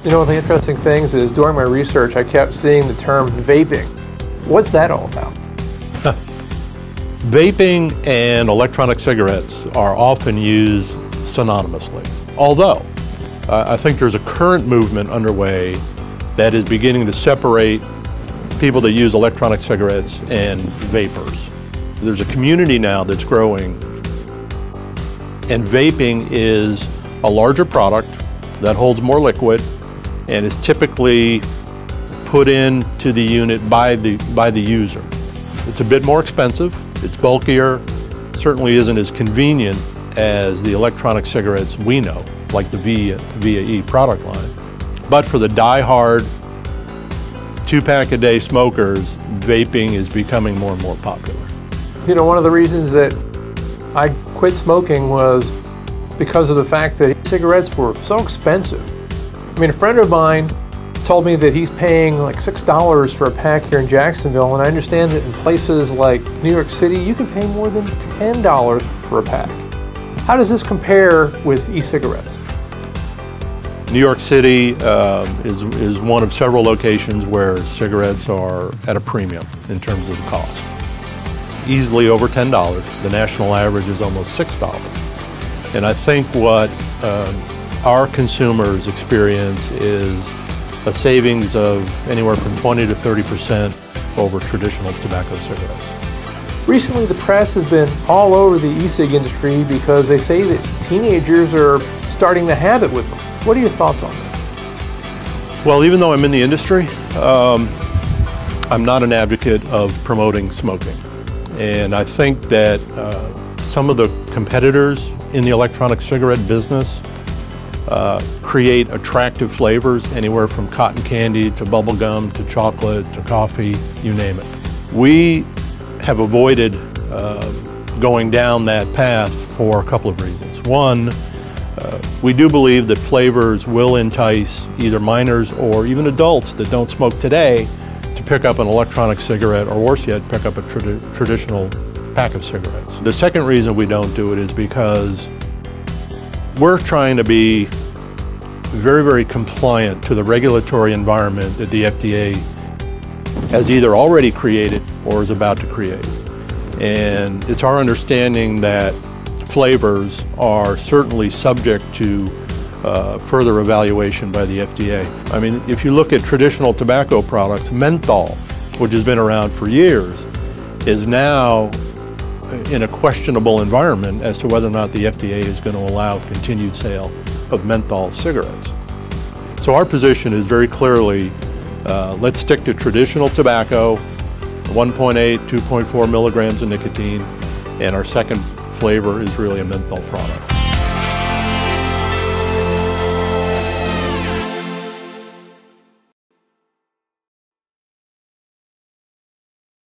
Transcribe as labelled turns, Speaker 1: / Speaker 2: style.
Speaker 1: You know, one of the interesting things is during my research, I kept seeing the term vaping. What's that all about?
Speaker 2: Vaping and electronic cigarettes are often used synonymously. Although, I think there's a current movement underway that is beginning to separate people that use electronic cigarettes and vapors. There's a community now that's growing, and vaping is a larger product that holds more liquid and is typically put into the unit by the user. It's a bit more expensive, it's bulkier, certainly isn't as convenient as the electronic cigarettes we know, like the VIAe product line. But for the die-hard 2-pack-a-day smokers, vaping is becoming more and more popular.
Speaker 1: You know, one of the reasons that I quit smoking was because of the fact that cigarettes were so expensive. I mean, a friend of mine told me that he's paying like $6 for a pack here in Jacksonville, and I understand that in places like New York City, you can pay more than $10 for a pack. How does this compare with e-cigarettes?
Speaker 2: New York City is one of several locations where cigarettes are at a premium in terms of the cost. Easily over $10. The national average is almost $6. And I think what our consumers experience is a savings of anywhere from 20 to 30% over traditional tobacco cigarettes.
Speaker 1: Recently, the press has been all over the e-cig industry because they say that teenagers are starting the habit with them. What are your thoughts on that?
Speaker 2: Well, even though I'm in the industry, I'm not an advocate of promoting smoking. And I think that some of the competitors in the electronic cigarette business create attractive flavors, anywhere from cotton candy to bubble gum to chocolate to coffee, you name it. We have avoided going down that path for a couple of reasons. One, we do believe that flavors will entice either minors or even adults that don't smoke today to pick up an electronic cigarette, or worse yet, pick up a traditional pack of cigarettes. The second reason we don't do it is because we're trying to be very, very compliant to the regulatory environment that the FDA has either already created or is about to create. And it's our understanding that flavors are certainly subject to further evaluation by the FDA. I mean, if you look at traditional tobacco products, menthol, which has been around for years, is now in a questionable environment as to whether or not the FDA is going to allow continued sale of menthol cigarettes. So our position is very clearly, let's stick to traditional tobacco, 1.8, 2.4 milligrams of nicotine, and our second flavor is really a menthol product.